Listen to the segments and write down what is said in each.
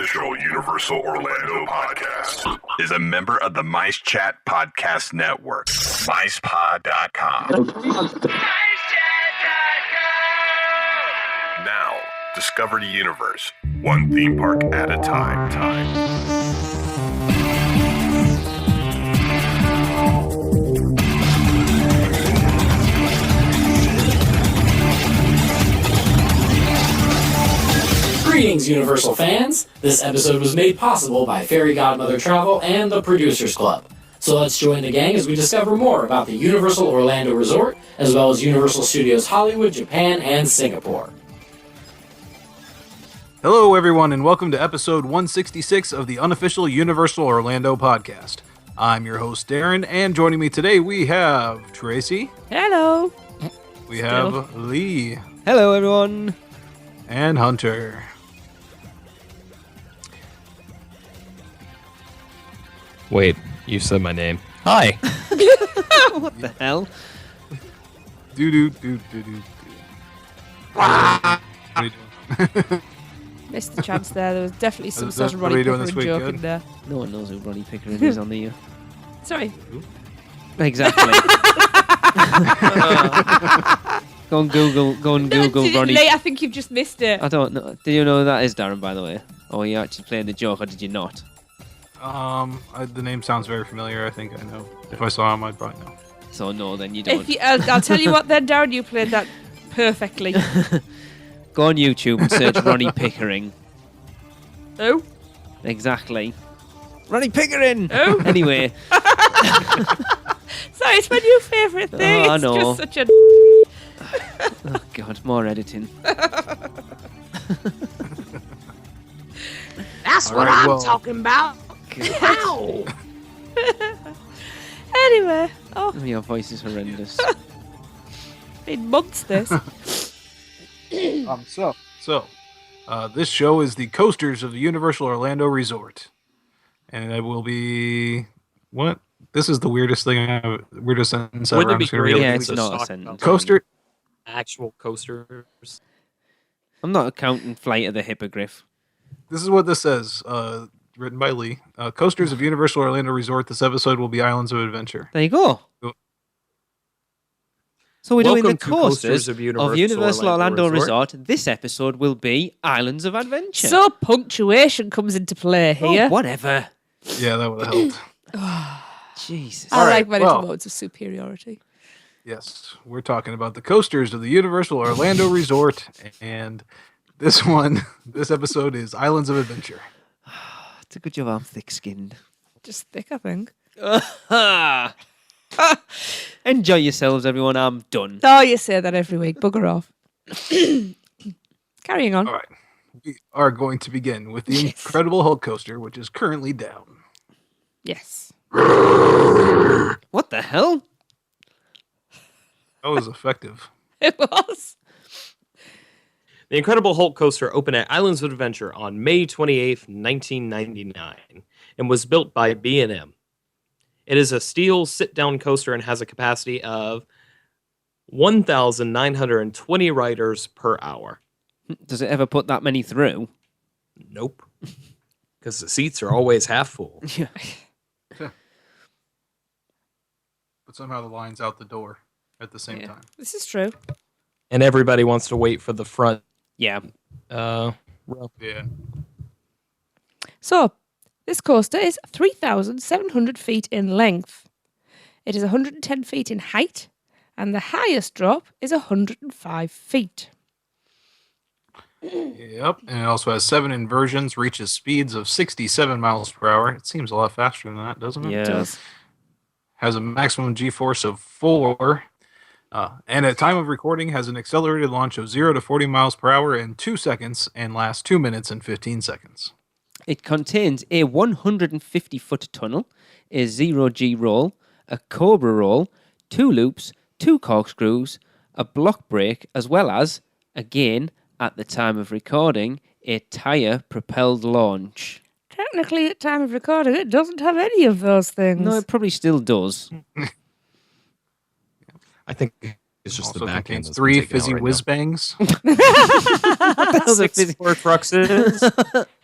unofficial Universal Orlando podcast is a member of the Mice Chat Podcast Network. MicePod.com. Now, discover the universe, one theme park at a time. Greetings, Universal fans! This episode was made possible by Fairy Godmother Travel and the Producers Club. So let's join the gang as we discover more about the Universal Orlando Resort, as well as Universal Studios Hollywood, Japan, and Singapore. Hello, everyone, and welcome to episode 166 of the unofficial Universal Orlando podcast. I'm your host, Darren, and joining me today we have Tracy. Hello. We have Lee. Hello, everyone. And Hunter. Wait, you said my name. Hi. What the hell? Do. What are you doing? Missed the chance there. There was definitely some sort of what are Ronnie you doing Pickering this week, joke Ed? in there. No one knows who Ronnie Pickering is on the... Sorry. Exactly. Go and Google Ronnie. Lee, I think you've just missed it. I don't know. Did you know who that is, Darren, by the way? Or are you actually playing the joke, or did you not? The name sounds very familiar. I think I know. If I saw him, I'd probably know. So no, then you don't. I'll tell you what then, Darren, you played that perfectly. Go on YouTube and search Ronnie Pickering. Oh? Exactly. Ronnie Pickering! Oh? Anyway. Sorry, it's my new favourite thing. Oh, I it's know. just such a... Oh, God, more editing. That's what I'm talking about. Ow! Anyway. Oh, Your voice is horrendous. been months this. This show is the coasters of the Universal Orlando Resort, and it will be what? This is the weirdest sentence ever. Wouldn't it I'm be just gonna great read Yeah, it. it's not a sentence. Coaster. Actual coasters. I'm not counting Flight of the Hippogriff. This is what this says. Written by Lee. Coasters of Universal Orlando Resort. This episode will be Islands of Adventure. There you go. Cool. So we're doing Welcome the to coasters of Universal Orlando Resort. This episode will be Islands of Adventure. So punctuation comes into play here. Oh, whatever. Yeah, that would have helped. Jesus. I like my little well. modes of superiority. Yes, we're talking about the coasters of the Universal Orlando Resort, and this episode is Islands of Adventure. It's a good job I'm thick-skinned. Just thick, I think. Enjoy yourselves, everyone. I'm done. Oh, you say that every week. Bugger off. Carrying on. All right, we are going to begin with the Incredible Hulk coaster, which is currently down. Yes. What the hell? That was effective. It was. The Incredible Hulk coaster opened at Islands of Adventure on May 28th, 1999, and was built by B&M. It is a steel sit-down coaster and has a capacity of 1,920 riders per hour. Does it ever put that many through? Nope. Because the seats are always half full. Yeah. But somehow the line's out the door at the same time. This is true. And everybody wants to wait for the front Yeah. row. Yeah. So, this coaster is 3,700 feet in length. It is 110 feet in height, and the highest drop is 105 feet. Yep, and it also has 7 inversions, reaches speeds of 67 miles per hour. It seems a lot faster than that, doesn't it? Yeah. It does. Has a maximum G-force of 4, and at time of recording has an accelerated launch of 0 to 40 miles per hour in 2 seconds and lasts 2 minutes and 15 seconds. It contains a 150-foot tunnel, a zero-G roll, a cobra roll, 2 loops, 2 corkscrews, a block brake, as well as, again, at the time of recording, a tyre-propelled launch. Technically, at time of recording, it doesn't have any of those things. No, it probably still does. I think it's just Also the back end. contains 3 fizzy whiz bangs. Six Ford trucks is.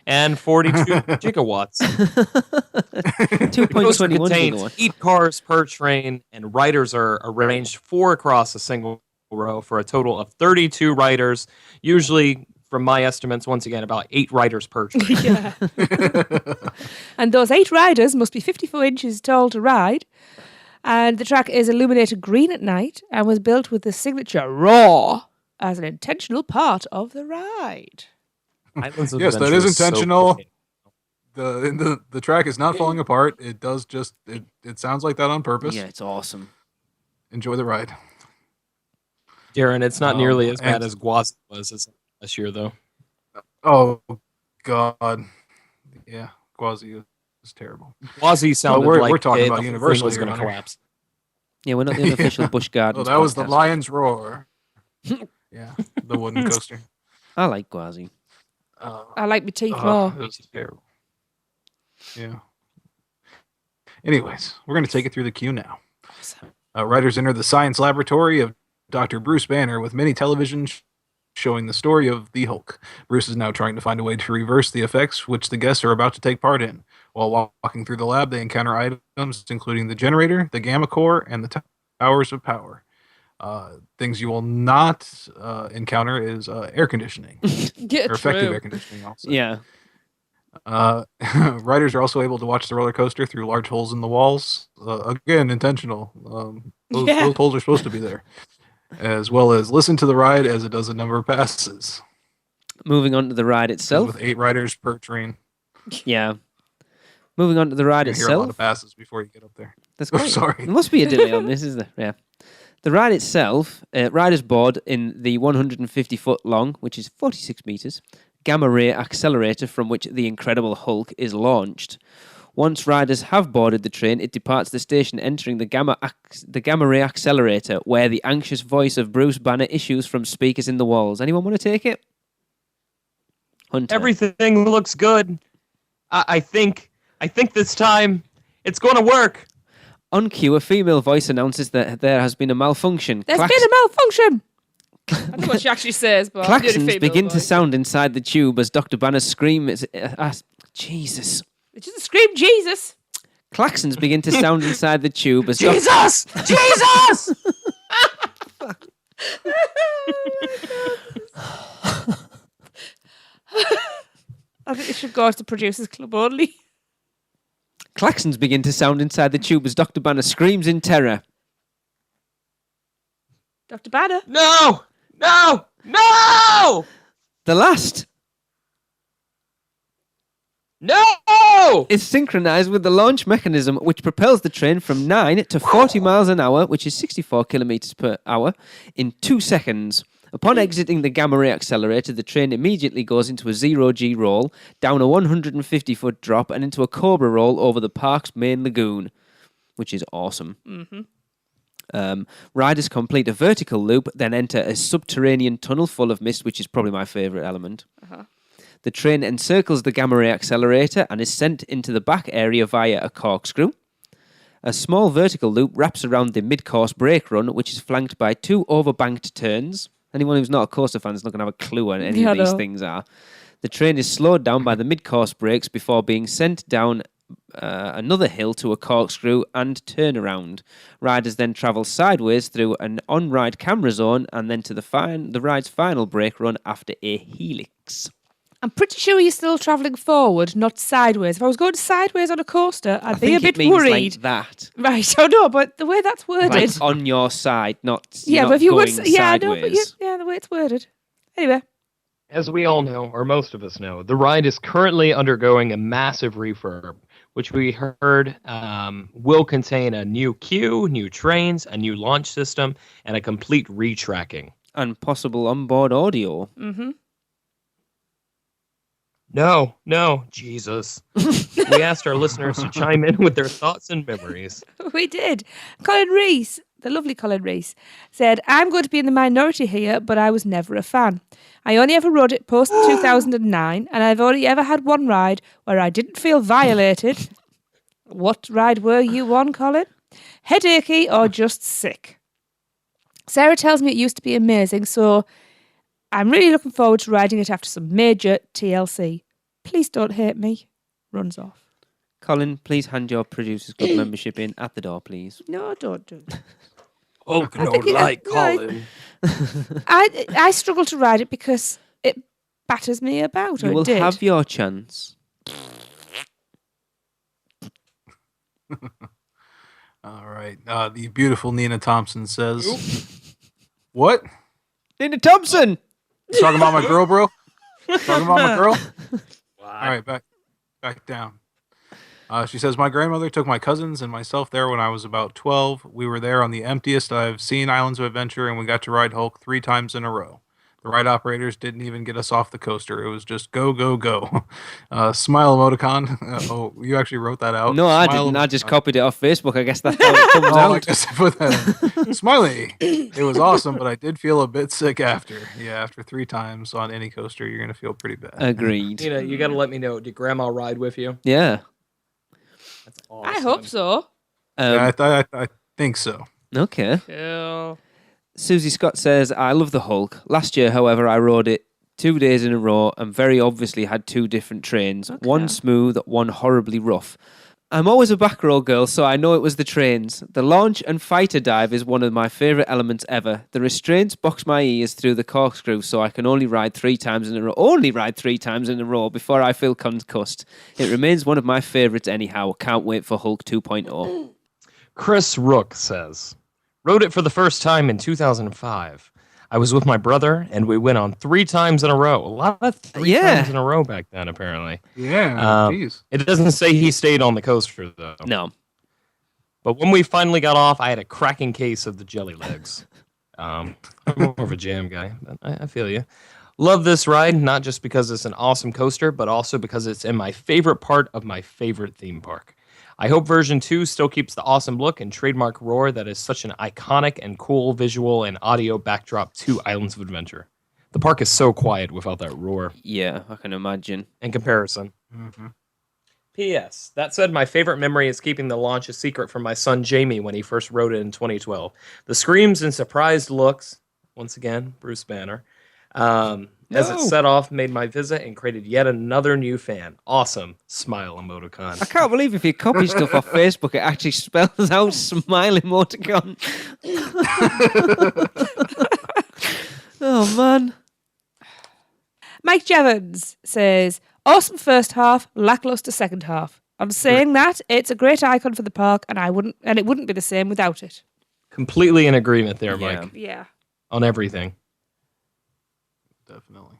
and 42 gigawatts. 2.21 Contains gigawatts. 8 cars per train, and riders are arranged 4 across a single row for a total of 32 riders. Usually, from my estimates, once again, about 8 riders per train. Yeah. And those 8 riders must be 54 inches tall to ride. And the track is illuminated green at night and was built with the signature roar as an intentional part of the ride. Islands of Yes, that Adventure is so intentional. cool. The track is not falling apart. It does just it sounds like that on purpose. Yeah, it's awesome. Enjoy the ride. Darren, it's not nearly as bad and- as Guaz was this year, though. Oh God, yeah, Quasi is terrible. Quasi sounded we're like talking about the whole Universal thing was here, going to Hunter. collapse. Yeah, we're not the unofficial Busch Oh, Gardens. that was the podcast. lion's roar. Yeah, the wooden coaster. I like Gwazi. I like my teeth more. It was terrible. Yeah. Anyways, we're going to take it through the queue now. Writers enter the science laboratory of Dr. Bruce Banner with many televisions showing the story of the Hulk. Bruce is now trying to find a way to reverse the effects which the guests are about to take part in. While walking through the lab, they encounter items including the generator, the gamma core, and the towers of power. Things you will not encounter is air conditioning, Yeah, or effective true. air conditioning also. Yeah. Riders are also able to watch the roller coaster through large holes in the walls. Again, intentional. Those holes are supposed to be there. As well as listen to the ride as it does a number of passes. Moving on to the ride itself. With 8 riders per train. Yeah. Moving on to the ride You hear a lot itself. of passes before you get up there. That's Oh, great. sorry. There must be a delay on this, is there? Yeah. The ride itself, riders board in the 150-foot long, which is 46 meters, gamma ray accelerator from which the Incredible Hulk is launched. Once riders have boarded the train, it departs the station, entering the gamma ray accelerator, where the anxious voice of Bruce Banner issues from speakers in the walls. Anyone want to take it? Hunter. Everything looks good. I think this time it's going to work. On cue, a female voice announces that there has been a malfunction. There's been a malfunction. I don't know what she actually says, but I'm doing a Klaxons female begin to voice. sound inside the tube as Dr. Banner screams. Jesus. It's just a scream, Jesus. Klaxons begin to sound inside the tube as Jesus! Jesus! I think it should go to the producers club only. Klaxons begin to sound inside the tube as Dr. Banner screams in terror. Dr. Banner. No! No! No! The last No! is synchronized with the launch mechanism, which propels the train from 9 to 40 miles an hour, which is 64 kilometers per hour, in 2 seconds. Upon exiting the gamma ray accelerator, the train immediately goes into a 0G roll, down a 150-foot drop, and into a cobra roll over the park's main lagoon, which is awesome. Riders complete a vertical loop, then enter a subterranean tunnel full of mist, which is probably my favourite element. The train encircles the gamma ray accelerator and is sent into the back area via a corkscrew. A small vertical loop wraps around the mid-course brake run, which is flanked by 2 overbanked turns. Anyone who's not a coaster fan is not going to have a clue what any of these things are. The train is slowed down by the mid-course brakes before being sent down another hill to a corkscrew and turnaround. Riders then travel sideways through an on-ride camera zone and then to the ride's final brake run after a helix. I'm pretty sure you're still travelling forward, not sideways. If I was going sideways on a coaster, I'd be a bit it means worried. like that. Right, I know, but the way that's worded. Like on your side, not yeah, not but if you going would, yeah, I know, but sideways. yeah, the way it's worded. Anyway, As we all know, or most of us know, the ride is currently undergoing a massive refurb, which we heard will contain a new queue, new trains, a new launch system, and a complete retracking. And possible onboard audio. No, Jesus. We asked our listeners to chime in with their thoughts and memories. we did. Colin Reese, the lovely Colin Reese, said, I'm going to be in the minority here, but I was never a fan. I only ever rode it post 2009, and I've only ever had one ride where I didn't feel violated. What ride were you on, Colin? Headachy or just sick? Sarah tells me it used to be amazing, so I'm really looking forward to riding it after some major TLC. Please don't hate me. Runs off. Colin, please hand your Producers Club membership in at the door, please. No, don't do that. Hulk I think it- Colin. I struggle to ride it because it batters me about. You or will it did. have your chance. All right. The beautiful Nina Thompson says, "What? Nina Thompson! Talking about my girl, bro? Talking about my girl? All right, back down." She says, "My grandmother took my cousins and myself there when I was about 12. We were there on the emptiest I've seen Islands of Adventure, and we got to ride Hulk 3 times in a row. The ride operators didn't even get us off the coaster. It was just go, go, go." Smile emoticon. Oh, you actually wrote that out? No, I Smile didn't. I emoticon. just copied it off Facebook. I guess that's how it comes Oh, I out. guess I put that in. Smiley. It was awesome, but I did feel a bit sick after. Yeah, after 3 times on any coaster, you're going to feel pretty bad. Agreed. You got to let me know. Did Grandma ride with you? Yeah. That's awesome. I hope so. Yeah, I think so. Okay. Cool. Susie Scott says, "I love the Hulk. Last year, however, I rode it 2 days in a row and very obviously had 2 different trains. Okay. One smooth, one horribly rough. I'm always a back row girl, so I know it was the trains. The launch and fighter dive is one of my favourite elements ever. The restraints box my ears through the corkscrew, so I can only ride 3 times in a row before I feel concussed. It remains one of my favourites anyhow. Can't wait for Hulk 2.0. Chris Rook says, "Rode it for the first time in 2005. I was with my brother, and we went on 3 times in a row. A lot of 3 Yeah. times in a row back then, apparently. Yeah, geez. It doesn't say he stayed on the coaster, though. No. But when we finally got off, I had a cracking case of the jelly legs. I'm more of a jam guy, but I feel you. Love this ride, not just because it's an awesome coaster, but also because it's in my favorite part of my favorite theme park. I hope version 2 still keeps the awesome look and trademark roar that is such an iconic and cool visual and audio backdrop to Islands of Adventure. The park is so quiet without that roar Yeah, I can imagine. in comparison. Mm-hmm. P.S. That said, my favorite memory is keeping the launch a secret from my son Jamie when he first rode it in 2012. The screams and surprised looks, once again, Bruce Banner, as it set off made my visit and created yet another new fan. Awesome. Smile emoticon. I can't believe if you copy stuff off Facebook, it actually spells out smile emoticon. Oh, man. Mike Jevons says, "Awesome first half, lackluster second half. On saying that, it's a great icon for the park, and it wouldn't be the same without it." Completely in agreement there, Yeah. Mike, Yeah. on everything. Definitely.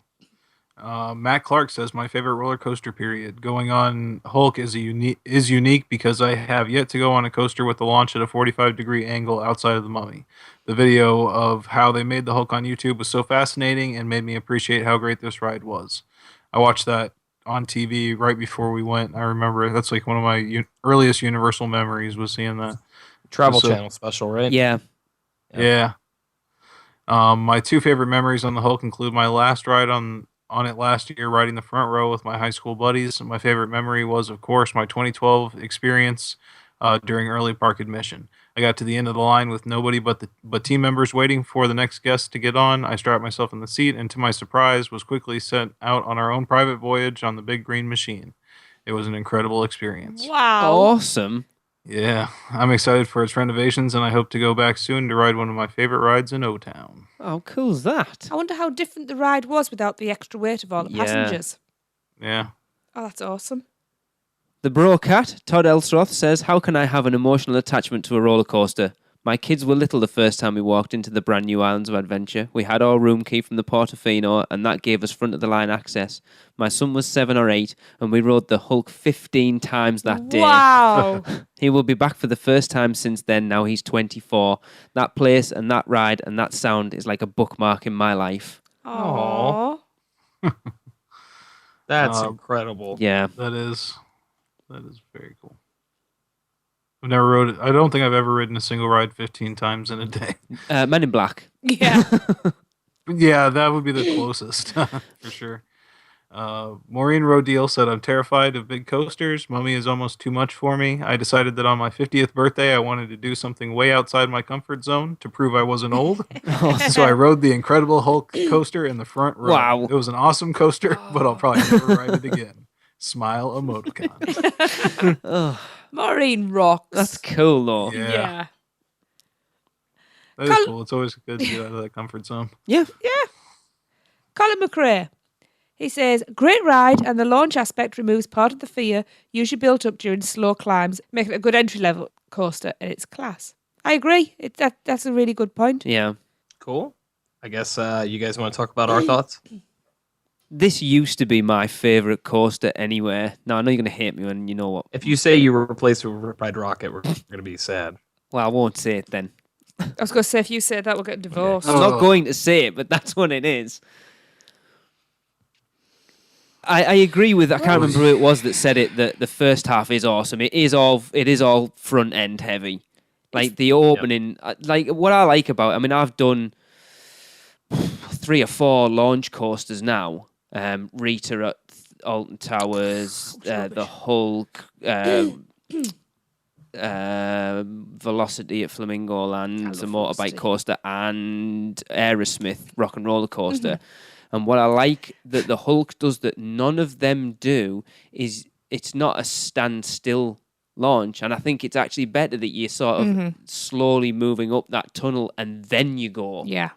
Matt Clark says, "My favorite roller coaster period going on Hulk is unique because I have yet to go on a coaster with the launch at a 45-degree angle outside of the Mummy. The video of how they made the Hulk on YouTube was so fascinating and made me appreciate how great this ride was. I watched that on TV right before we went. I remember that's like one of my earliest Universal memories was seeing that. Travel So- Channel special, right? Yeah. Yeah. My 2 favorite memories on the Hulk include my last ride on it last year, riding the front row with my high school buddies. My favorite memory was, of course, my 2012 experience during early park admission. I got to the end of the line with nobody but team members waiting for the next guest to get on. I strapped myself in the seat and, to my surprise, was quickly sent out on our own private voyage on the big green machine. It was an incredible experience. Wow. Awesome. Yeah, I'm excited for its renovations, and I hope to go back soon to ride one of my favorite rides in O-Town." How cool's that? I wonder how different the ride was without the extra weight of all the Yeah. passengers. Yeah. Oh, that's awesome. The bro cat, Todd Elsroth, says, "How can I have an emotional attachment to a roller coaster? My kids were little the first time we walked into the brand new Islands of Adventure. We had our room key from the Portofino, and that gave us front of the line access. My son was 7 or 8, and we rode the Hulk 15 times that day. Wow. He will be back for the first time since then. Now he's 24. That place and that ride and that sound is like a bookmark in my life." Aww. That's incredible. Yeah. That is very cool. I've never rode it. I don't think I've ever ridden a single ride 15 times in a day. Men in Black. Yeah. Yeah, that would be the closest for sure. Maureen Rodeel said, "I'm terrified of big coasters. Mummy is almost too much for me. I decided that on my 50th birthday, I wanted to do something way outside my comfort zone to prove I wasn't old. So I rode the Incredible Hulk coaster in the front row. Wow. It was an awesome coaster, but I'll probably never ride it again. Smile emoticon. Oh, Maureen rocks. that's cool, though. Yeah. That is Col- cool. It's always good to get out of that comfort zone. Yeah. Colin McRae. He says, great ride, and the launch aspect removes part of the fear usually built up during slow climbs, making it a good entry-level coaster in its class. I agree. That's a really good point. Yeah. Cool. I guess you guys want to talk about our thoughts? This used to be my favourite coaster anywhere. Now, I know you're going to hate me when you know what. If you say you replaced it with Riptide Rocket, we're going to be sad. Well, I won't say it then. I was going to say, if you say that, we'll get divorced. I'm not going to say it, but that's what it is. I agree with, I can't remember who it was that said it, that the first half is awesome. It is all front end heavy. Like the opening, like what I like about it, I mean, I've done 3 or 4 launch coasters now. Rita at Alton Towers, the Hulk, Velocity at Flamingo Land, the motorbike coaster, and Aerosmith Rock and Roller Coaster. And what I like that the Hulk does that none of them do is it's not a standstill launch. And I think it's actually better that you're sort of slowly moving up that tunnel and then you go. Yeah.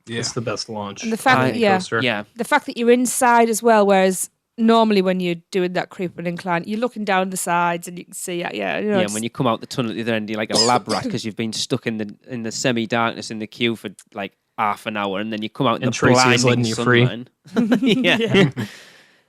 It's the best launch. And the fact that, coaster. the fact that you're inside as well, whereas normally when you're doing that creep and incline, you're looking down the sides and you can see, And when you come out the tunnel at the other end, you're like a lab rat because you've been stuck in the semi-darkness in the queue for like half an hour, and then you come out in and the Tracy is blinding letting you free. sunlight.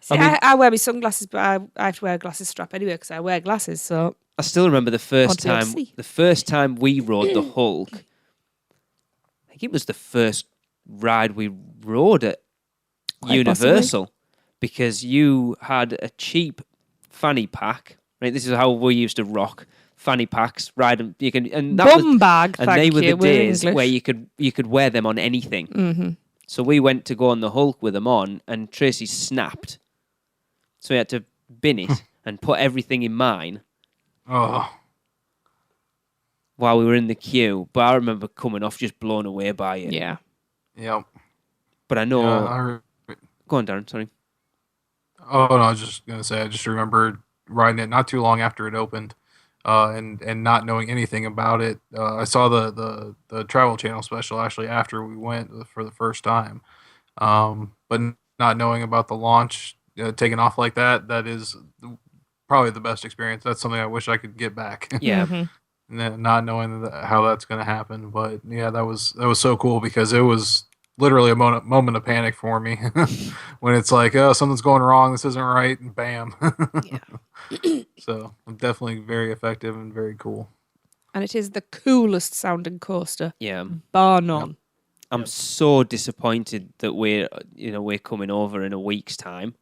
See, I wear my sunglasses, but I have to wear a glasses strap anyway because I wear glasses. So I still remember the first Want to be able to time. see. The first time we rode the Hulk. I think it was the first ride we rode at Quite Universal because you had a cheap fanny pack. Right, this is how we used to rock fanny packs. Ride them. You can and that bum was, bag, and thank they were you. the We're days English. where you could wear them on anything. So we went to go on the Hulk with them on, and Tracy snapped. So we had to bin it and put everything in mine Oh, while we were in the queue. But I remember coming off just blown away by it. Yeah. yep. But I know. Yeah, Go on, Darren. Sorry. Oh no, I was just gonna say I just remember riding it not too long after it opened, and not knowing anything about it. I saw the Travel Channel special actually after we went for the first time, but not knowing about the launch taking off like that is probably the best experience. That's something I wish I could get back. Yeah. Not knowing how that's gonna happen, but yeah, that was so cool because it was literally a moment of panic for me when it's like, oh, something's going wrong, this isn't right, and bam. So definitely very effective and very cool. And it is the coolest sounding coaster, Yeah. bar none. I'm so disappointed that we're coming over in a week's time,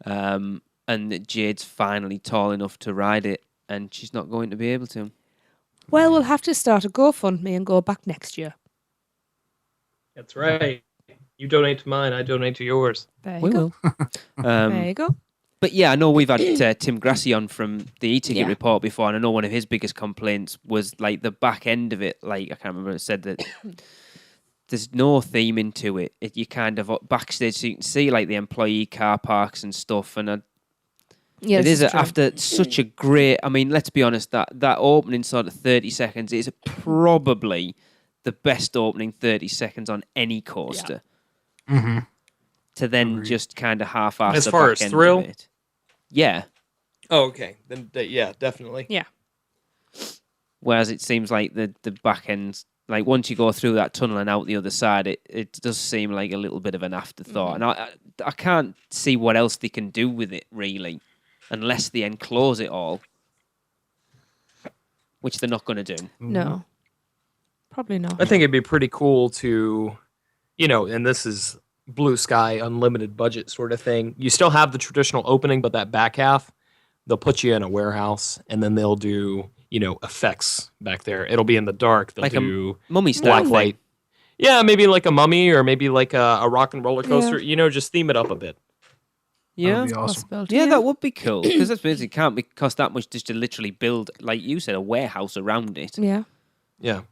and that Jade's finally tall enough to ride it, and she's not going to be able to. Well, we'll have to start a GoFundMe and go back next year. That's right. You donate to mine, I donate to yours. There you We go. will. There you go. But yeah, I know we've had Tim Grassi on from the e-ticket Yeah. report before, and I know one of his biggest complaints was like the back end of it. Like I can't remember, it said that there's no theming to it. You kind of backstage, so you can see like the employee car parks and stuff. And Yeah, it this is true. after such a great. I mean, let's be honest. That opening sort of 30 seconds is probably the best opening 30 seconds on any coaster. Mm-hmm. To then just kind of half-ass As the far back as end thrill? of it. Yeah. Oh, okay. Then, yeah, definitely. Yeah. Whereas it seems like the back end, like once you go through that tunnel and out the other side, it does seem like a little bit of an afterthought. And I can't see what else they can do with it, really, unless they enclose it all, which they're not going to do. No. Probably not. I think it'd be pretty cool to, and this is blue sky, unlimited budget sort of thing. You still have the traditional opening, but that back half, they'll put you in a warehouse and then they'll do, effects back there. It'll be in the dark. They'll Like a do mummy style black thing. light. Yeah, maybe like a mummy or maybe like a rock and roller coaster. Just theme it up a bit. Yeah. That'd be awesome. Possibility, Yeah, that would be cool because that's basically can't cost that much just to literally build, like you said, a warehouse around it. Yeah. Yeah.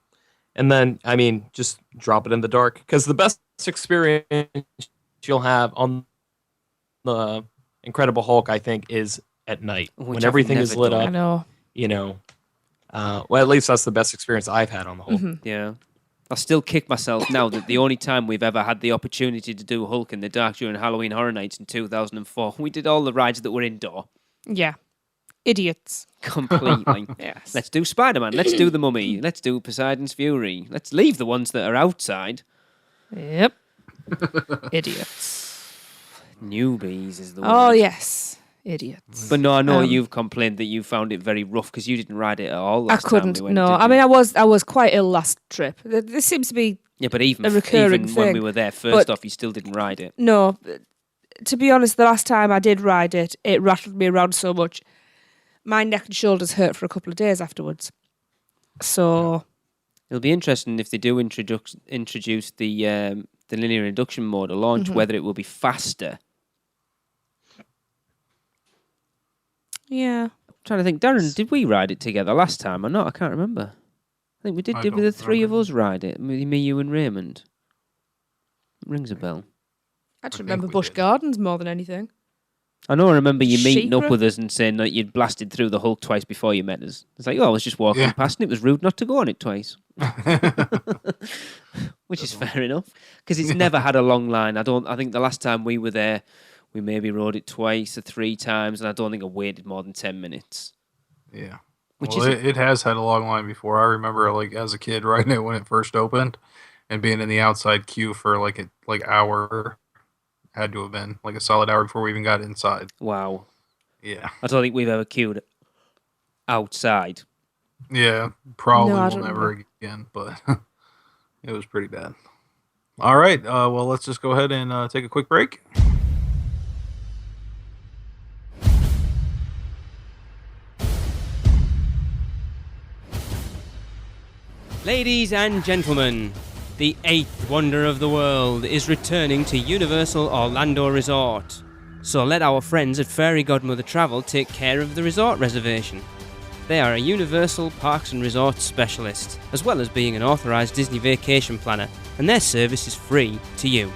And then, just drop it in the dark because the best experience you'll have on the Incredible Hulk, I think, is at night Which when I've everything is never lit done. I up. know. You know, well, at least that's the best experience I've had on the Hulk. Yeah. I still kick myself now that the only time we've ever had the opportunity to do Hulk in the Dark during Halloween Horror Nights in 2004, we did all the rides that were indoor. Yeah. Idiots. Completely. Yes. Let's do Spider-Man. Let's do The Mummy. Let's do Poseidon's Fury. Let's leave the ones that are outside. Yep. Idiots. Newbies is the word. Oh, yes. Idiots. But no, I know Um, you've complained that you found it very rough because you didn't ride it at all I last time couldn't. we went, No, did I you? mean, I was quite ill last trip. This seems to be Yeah, but even a recurring when thing. we were there, first But- off, you still didn't ride it. no. To be honest, the last time I did ride it, it rattled me around so much. My neck and shoulders hurt for a couple of days afterwards. So It'll be interesting if they do introduce the linear induction mode at launch, whether it will be faster. yeah, I'm trying to think, Darren, did we ride it together last time or not? I can't remember. I think we did. I Did don't the three of remember. us ride it? Me, you, and Raymond. Rings a bell. I just think remember we Busch did. Gardens more than anything. I know. I remember you meeting up Secret? with us and saying that you'd blasted through the Hulk twice before you met us. It's like, oh, I was just walking Yeah. past, and it was rude not to go on it twice. Which is fair enough because it's never had a long line. I think the last time we were there, we maybe rode it twice or three times, and I don't think I waited more than 10 minutes. Yeah. Which Well, is it has had a long line before. I remember, like, as a kid, riding it when it first opened, and being in the outside queue for like hour. Had to have been like a solid hour before we even got inside. wow. Yeah. I don't think we've ever queued outside. Yeah. Probably No, I will don't never again, but it was pretty bad. All right. Well, let's just go ahead and take a quick break. Ladies and gentlemen, the eighth wonder of the world is returning to Universal Orlando Resort. So let our friends at Fairy Godmother Travel take care of the resort reservation. They are a Universal Parks and Resorts specialist, as well as being an authorised Disney vacation planner, and their service is free to you.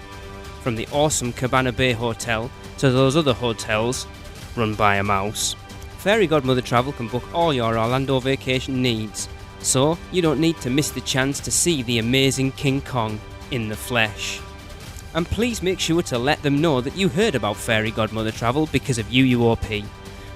From the awesome Cabana Bay Hotel to those other hotels run by a mouse, Fairy Godmother Travel can book all your Orlando vacation needs. So, you don't need to miss the chance to see the amazing King Kong in the flesh. And please make sure to let them know that you heard about Fairy Godmother Travel because of UUOP.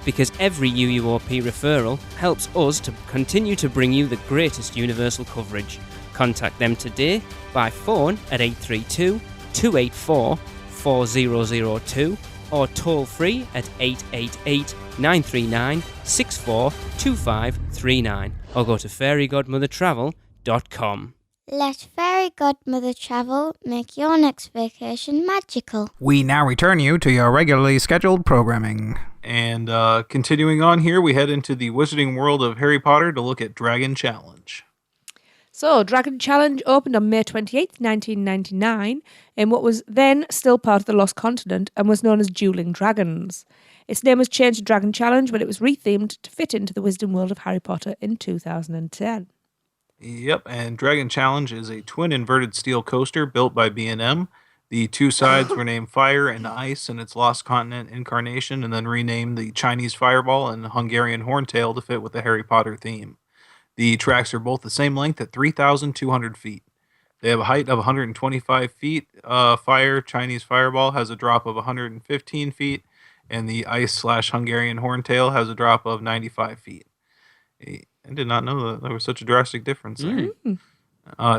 Because every UUOP referral helps us to continue to bring you the greatest Universal coverage. Contact them today by phone at 832-284-4002 or toll free at 888-939-642539 or go to fairygodmothertravel.com. Let Fairy Godmother Travel make your next vacation magical. We now return you to your regularly scheduled programming. And continuing on here, we head into the Wizarding World of Harry Potter to look at Dragon Challenge. So, Dragon Challenge opened on May 28th, 1999, in what was then still part of the Lost Continent and was known as Dueling Dragons. Its name was changed to Dragon Challenge when it was rethemed to fit into the Wizarding World of Harry Potter in 2010. Yep, and Dragon Challenge is a twin inverted steel coaster built by B&M. The two sides were named Fire and Ice in its Lost Continent incarnation, and then renamed the Chinese Fireball and Hungarian Horntail to fit with the Harry Potter theme. The tracks are both the same length at 3,200 feet. They have a height of 125 feet. Chinese Fireball has a drop of 115 feet, and the Ice/Hungarian Horntail has a drop of 95 feet. I did not know that there was such a drastic difference there.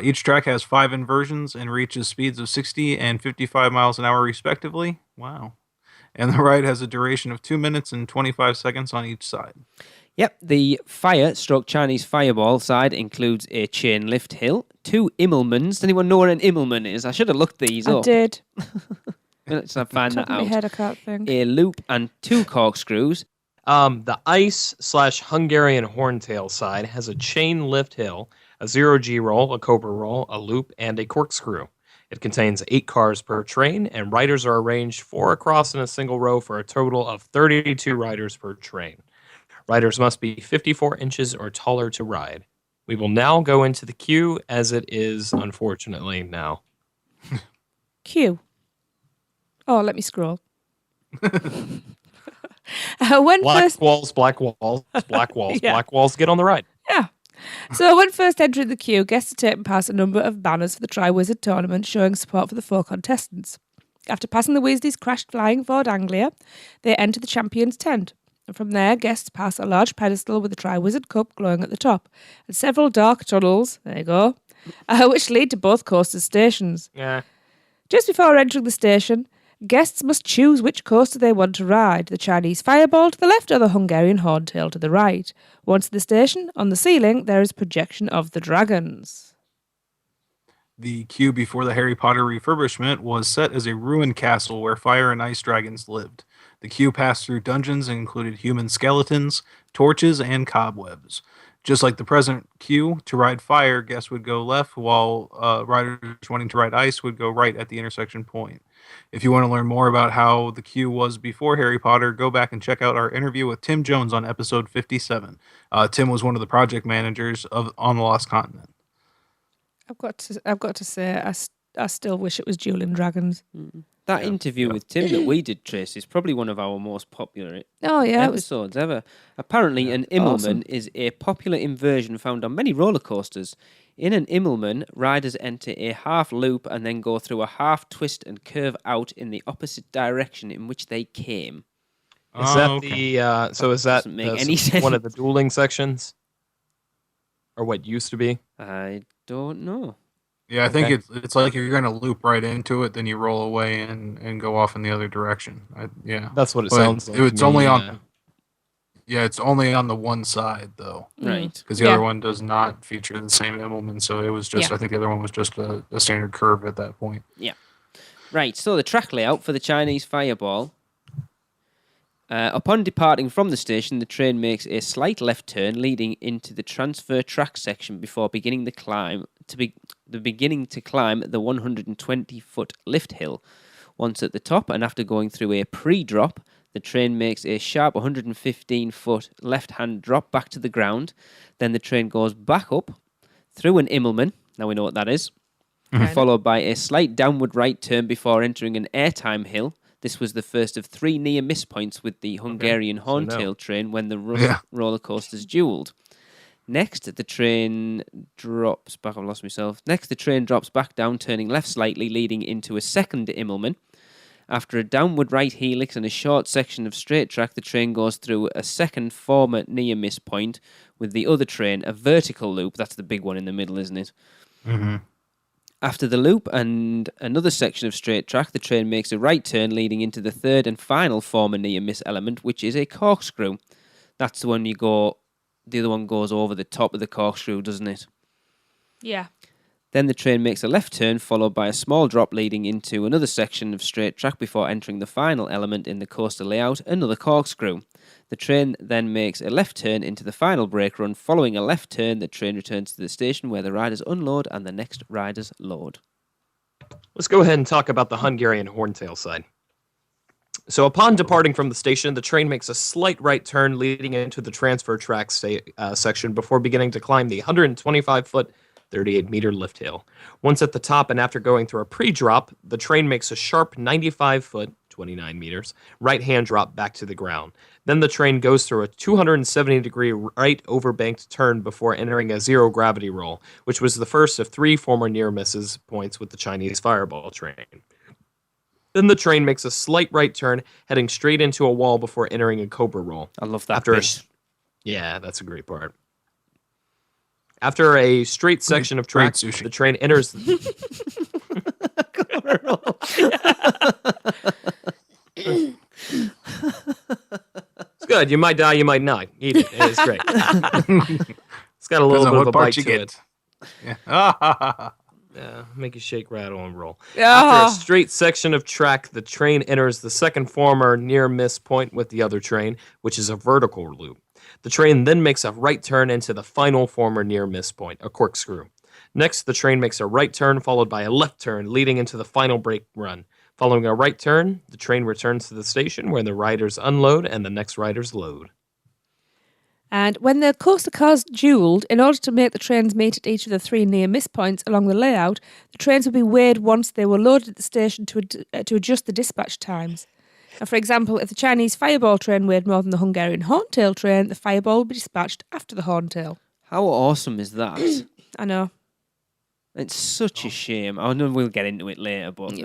Each track has 5 inversions and reaches speeds of 60 and 55 miles an hour respectively. Wow. And the ride has a duration of 2 minutes and 25 seconds on each side. Yep, the Chinese Fireball side includes a chain lift hill, 2 Immelmans. Does anyone know what an Immelman is? I should have looked these I up. did. Let's find Top that of my out. head, I can't think. A loop and 2 corkscrews. The Ice/Hungarian Horntail side has a chain lift hill, a 0G roll, a Cobra roll, a loop, and a corkscrew. It contains 8 cars per train, and riders are arranged 4 across in a single row for a total of 32 riders per train. Riders must be 54 inches or taller to ride. We will now go into the queue as it is, unfortunately, now. Q. Oh, let me scroll. When Black first, walls, black walls, black walls, Yeah. black walls. Get on the ride. yeah. So when first entering the queue, guests are taken past a number of banners for the Triwizard Tournament showing support for the 4 contestants. After passing the Weasleys' crashed flying Ford Anglia, they enter the champion's tent. And from there, guests pass a large pedestal with the Triwizard Cup glowing at the top, and several dark tunnels, there you go, which lead to both coasters' stations. Yeah. Just before entering the station, guests must choose which coaster they want to ride, the Chinese Fireball to the left or the Hungarian Horntail to the right. Once at the station, on the ceiling, there is projection of the dragons. The queue before the Harry Potter refurbishment was set as a ruined castle where fire and ice dragons lived. The queue passed through dungeons and included human skeletons, torches, and cobwebs. Just like the present queue, to ride fire, guests would go left, while riders wanting to ride ice would go right at the intersection point. If you want to learn more about how the queue was before Harry Potter, go back and check out our interview with Tim Jones on episode 57. Tim was one of the project managers on the Lost Continent. I've got to say, I still wish it was Dueling Dragons. That interview with Tim that we did, Trace, is probably one of our most popular Oh yeah, episodes ever. Apparently, an Immelman is a popular inversion found on many roller coasters. In an Immelman, riders enter a half loop and then go through a half twist and curve out in the opposite direction in which they came. Is that the? So is that Doesn't make any sense. one of the dueling sections, or what used to be? I don't know. Yeah, I think it's like if you're going to loop right into it, then you roll away and go off in the other direction. Yeah, That's what it sounds like. It's only on. Yeah, it's only on the one side though, Right? because the other one does not feature the same Immelman. So it was just. I think the other one was just a standard curve at that point. Yeah. Right. So the track layout for the Chinese Fireball. Upon departing from the station, the train makes a slight left turn leading into the transfer track section before beginning to climb the 120-foot lift hill. Once at the top, and after going through a pre-drop, the train makes a sharp 115-foot left-hand drop back to the ground. Then the train goes back up through an Immelman. Now we know what that is. Followed by a slight downward right turn before entering an airtime hill. This was the first of 3 near-miss points with the Hungarian Horntail train when the roller coasters duelled. Next, the train drops back. I've lost myself. Next, the train drops back down, turning left slightly, leading into a second Immelman. After a downward right helix and a short section of straight track, the train goes through a second former near-miss point with the other train, a vertical loop. That's the big one in the middle, isn't it? Mm-hmm. After the loop and another section of straight track, the train makes a right turn leading into the third and final former near-miss element, which is a corkscrew. That's the one you go... The other one goes over the top of the corkscrew, doesn't it? Yeah. Then the train makes a left turn, followed by a small drop leading into another section of straight track before entering the final element in the coaster layout, another corkscrew. The train then makes a left turn into the final brake run. Following a left turn, the train returns to the station where the riders unload and the next riders load. Let's go ahead and talk about the Hungarian Horntail side. So upon departing from the station, the train makes a slight right turn leading into the transfer track section before beginning to climb the 125-foot, 38-meter lift hill. Once at the top and after going through a pre-drop, the train makes a sharp 95-foot, 29 meters, right-hand drop back to the ground. Then the train goes through a 270-degree right overbanked turn before entering a zero-gravity roll, which was the first of 3 former near-misses points with the Chinese Fireball train. Then the train makes a slight right turn, heading straight into a wall before entering a Cobra roll. I love that bit. Yeah, that's a great part. After a straight section of track, the train enters... Cobra roll. It's good. You might die, you might not. Eat it. It's great. It's got a little bit of a bite to it. Yeah. Make you shake, rattle, and roll. Yeah. After a straight section of track, the train enters the second former near-miss point with the other train, which is a vertical loop. The train then makes a right turn into the final former near-miss point, a corkscrew. Next, the train makes a right turn followed by a left turn, leading into the final brake run. Following a right turn, the train returns to the station where the riders unload and the next riders load. And when the coaster cars duelled, in order to make the trains meet at each of the 3 near-miss points along the layout, the trains would be weighed once they were loaded at the station to adjust the dispatch times. For example, if the Chinese fireball train weighed more than the Hungarian horntail train, the fireball would be dispatched after the horntail. How awesome is that? I know. It's such a shame. I know we'll get into it later, but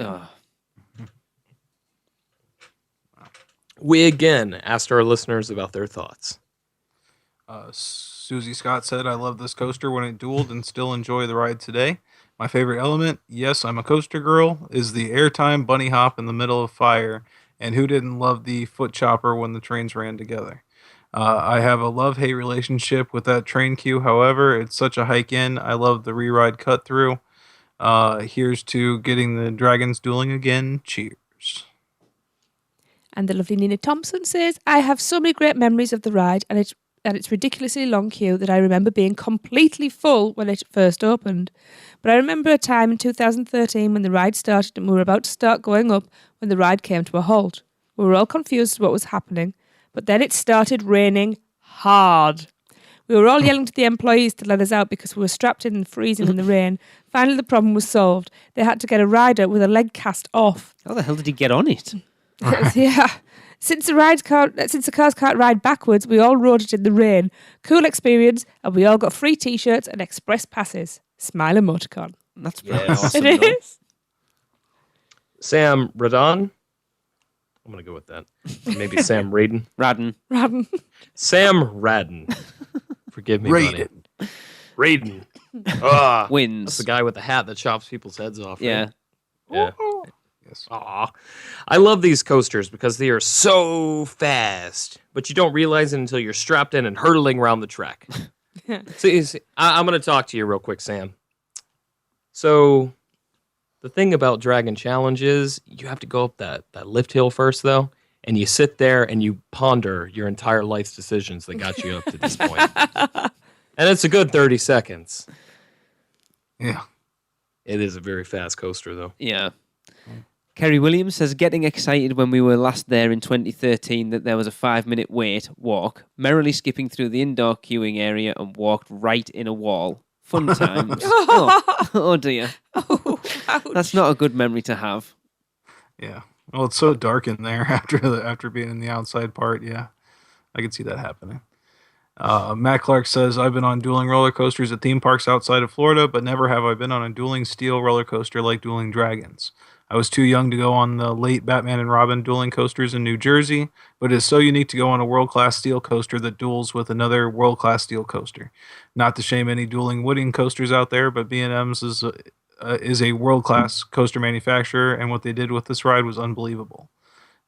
We again asked our listeners about their thoughts. Susie Scott said, I love this coaster when it dueled and still enjoy the ride today. My favorite element, yes, I'm a coaster girl, is the airtime bunny hop in the middle of fire. And who didn't love the foot chopper when the trains ran together? I have a love-hate relationship with that train queue. However, it's such a hike in. I love the re-ride cut through. Here's to getting the dragons dueling again. Cheers. And the lovely Nina Thompson says, I have so many great memories of the ride and its ridiculously long queue that I remember being completely full when it first opened. But I remember a time in 2013 when the ride started and we were about to start going up when the ride came to a halt. We were all confused as to what was happening, but then it started raining hard. We were all yelling to the employees to let us out because we were strapped in and freezing in the rain. Finally, the problem was solved. They had to get a rider with a leg cast off. how the hell did he get on it? Yeah. Since the cars can't ride backwards, we all rode it in the rain. Cool experience, and we all got free T-shirts and express passes. Smile emoticon. That's pretty Yes. awesome. It though. is. Sam Radon. I'm going to go with that. Maybe Sam Radon. Radden. Robin. Sam Radon. Forgive me, buddy. Radon. Ah, Wins. that's the guy with the hat that chops people's heads off. Right? Yeah. Yeah. Yes. Aw. I love these coasters because they are so fast, but you don't realize it until you're strapped in and hurtling around the track. See, I'm going to talk to you real quick, Sam. So, the thing about Dragon Challenge is you have to go up that lift hill first, though, and you sit there and you ponder your entire life's decisions that got you up to this point. And it's a good 30 seconds. Yeah. It is a very fast coaster, though. Yeah. Kerry Williams says, getting excited when we were last there in 2013 that there was a 5-minute walk, merrily skipping through the indoor queuing area and walked right in a wall. Fun times. oh dear. Oh, ouch. That's not a good memory to have. Yeah. Well, it's so dark in there after being in the outside part. Yeah. I could see that happening. Matt Clark says, I've been on dueling roller coasters at theme parks outside of Florida, but never have I been on a dueling steel roller coaster like Dueling Dragons. I was too young to go on the late Batman and Robin dueling coasters in New Jersey, but it is so unique to go on a world-class steel coaster that duels with another world-class steel coaster. Not to shame any dueling wooden coasters out there, but B&M's is a world-class coaster manufacturer, and what they did with this ride was unbelievable.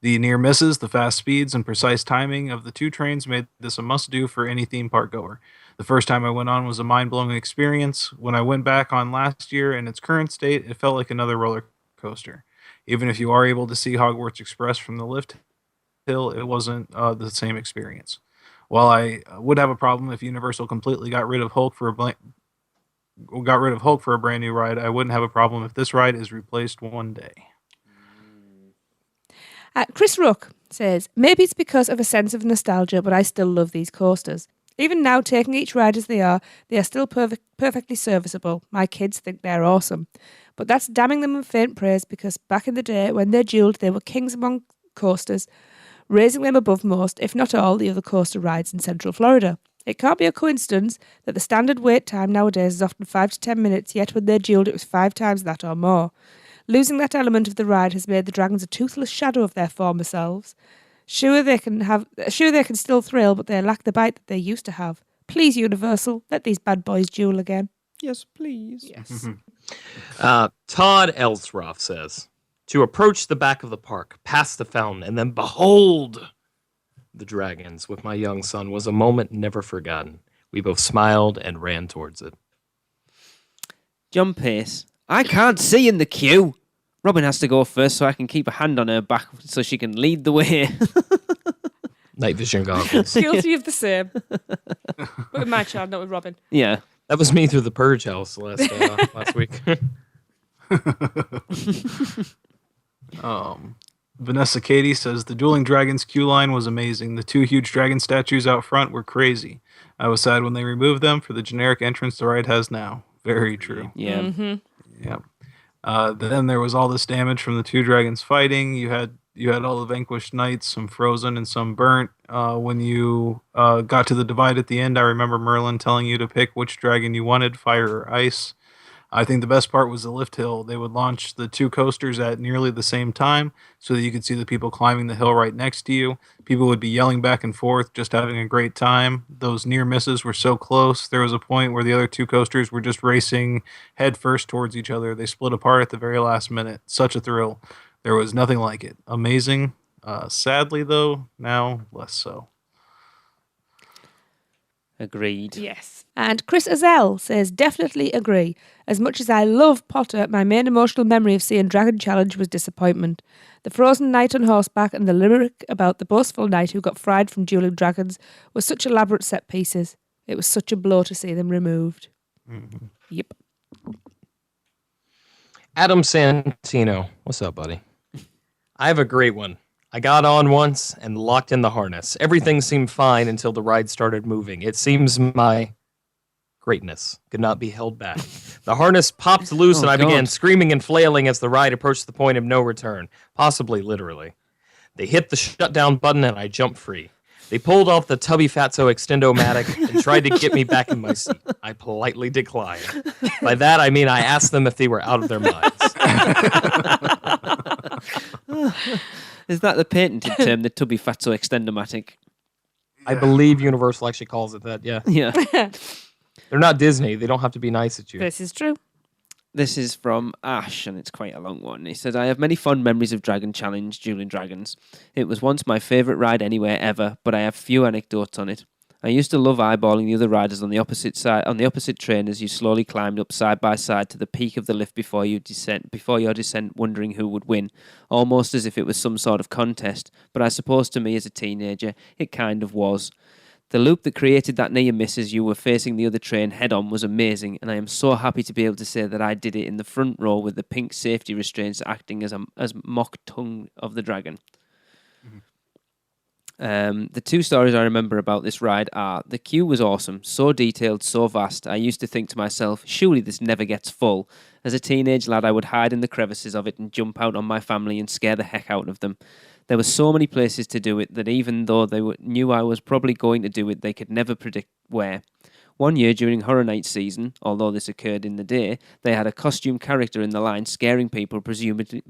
The near misses, the fast speeds, and precise timing of the two trains made this a must-do for any theme park goer. The first time I went on was a mind-blowing experience. When I went back on last year in its current state, it felt like another roller coaster. Even if you are able to see Hogwarts Express from the lift hill, it wasn't the same experience. While I would have a problem if Universal completely got rid of Hulk for a brand new ride, I wouldn't have a problem if this ride is replaced one day. Chris Rook says, maybe it's because of a sense of nostalgia, but I still love these coasters. Even now, taking each ride as they are still perfectly serviceable. My kids think they're awesome. But that's damning them in faint praise because back in the day, when they duelled, they were kings among coasters, raising them above most, if not all, the other coaster rides in Central Florida. It can't be a coincidence that the standard wait time nowadays is often 5 to 10 minutes, yet when they duelled, it was 5 times that or more. Losing that element of the ride has made the dragons a toothless shadow of their former selves. Sure, they can still thrill, but they lack the bite that they used to have. Please, Universal, let these bad boys duel again. Yes, please. Yes. Todd Elsroff says, to approach the back of the park, past the fountain, and then behold the dragons with my young son was a moment never forgotten. We both smiled and ran towards it. John Pace. I can't see in the queue. Robin has to go first so I can keep a hand on her back so she can lead the way. Night vision goggles. Guilty of the same. But with my child, not with Robin. Yeah. That was me through the Purge house last week. Vanessa Katie says, the Dueling Dragons queue line was amazing. The 2 huge dragon statues out front were crazy. I was sad when they removed them for the generic entrance the ride has now. Very true. Yeah. Mm-hmm. Yep. Then there was all this damage from the 2 dragons fighting. You had you had all the vanquished knights, some frozen and some burnt. When you got to the divide at the end, I remember Merlin telling you to pick which dragon you wanted, fire or ice. I think the best part was the lift hill. They would launch the two coasters at nearly the same time so that you could see the people climbing the hill right next to you. People would be yelling back and forth, just having a great time. Those near misses were so close. There was a point where the other two coasters were just racing head first towards each other. They split apart at the very last minute. Such a thrill. There was nothing like it. Amazing. Sadly, though, now less so. Agreed. Yes. And Chris Azell says, definitely agree. As much as I love Potter, my main emotional memory of seeing Dragon Challenge was disappointment. The frozen knight on horseback and the lyric about the boastful knight who got fried from dueling dragons were such elaborate set pieces. It was such a blow to see them removed. Mm-hmm. Yep. Adam Santino. What's up, buddy? I have a great one. I got on once and locked in the harness. Everything seemed fine until the ride started moving. It seems my greatness could not be held back. The harness popped loose and I began screaming and flailing as the ride approached the point of no return, possibly literally. They hit the shutdown button and I jumped free. They pulled off the Tubby Fatso Extendo-matic and tried to get me back in my seat. I politely declined. By that, I mean I asked them if they were out of their minds. Is that the patented term, the Tubby Fatso Extendo-matic? I believe Universal actually calls it that, yeah. Yeah. They're not Disney. They don't have to be nice at you. This is true. This is from Ash, and it's quite a long one. He said, I have many fond memories of Dragon Challenge, Dueling Dragons. It was once my favourite ride anywhere ever, but I have few anecdotes on it. I used to love eyeballing the other riders on the opposite side, on the opposite train as you slowly climbed up side by side to the peak of the lift before your descent, wondering who would win, almost as if it was some sort of contest. But I suppose to me as a teenager, it kind of was. The loop that created that near miss as you were facing the other train head-on was amazing, and I am so happy to be able to say that I did it in the front row with the pink safety restraints acting as mock tongue of the dragon. The two stories I remember about this ride are, the queue was awesome, so detailed, so vast, I used to think to myself, surely this never gets full. As a teenage lad, I would hide in the crevices of it and jump out on my family and scare the heck out of them. There were so many places to do it that even though they knew I was probably going to do it, they could never predict where. One year during Horror Night season, although this occurred in the day, they had a costume character in the line scaring people, presumably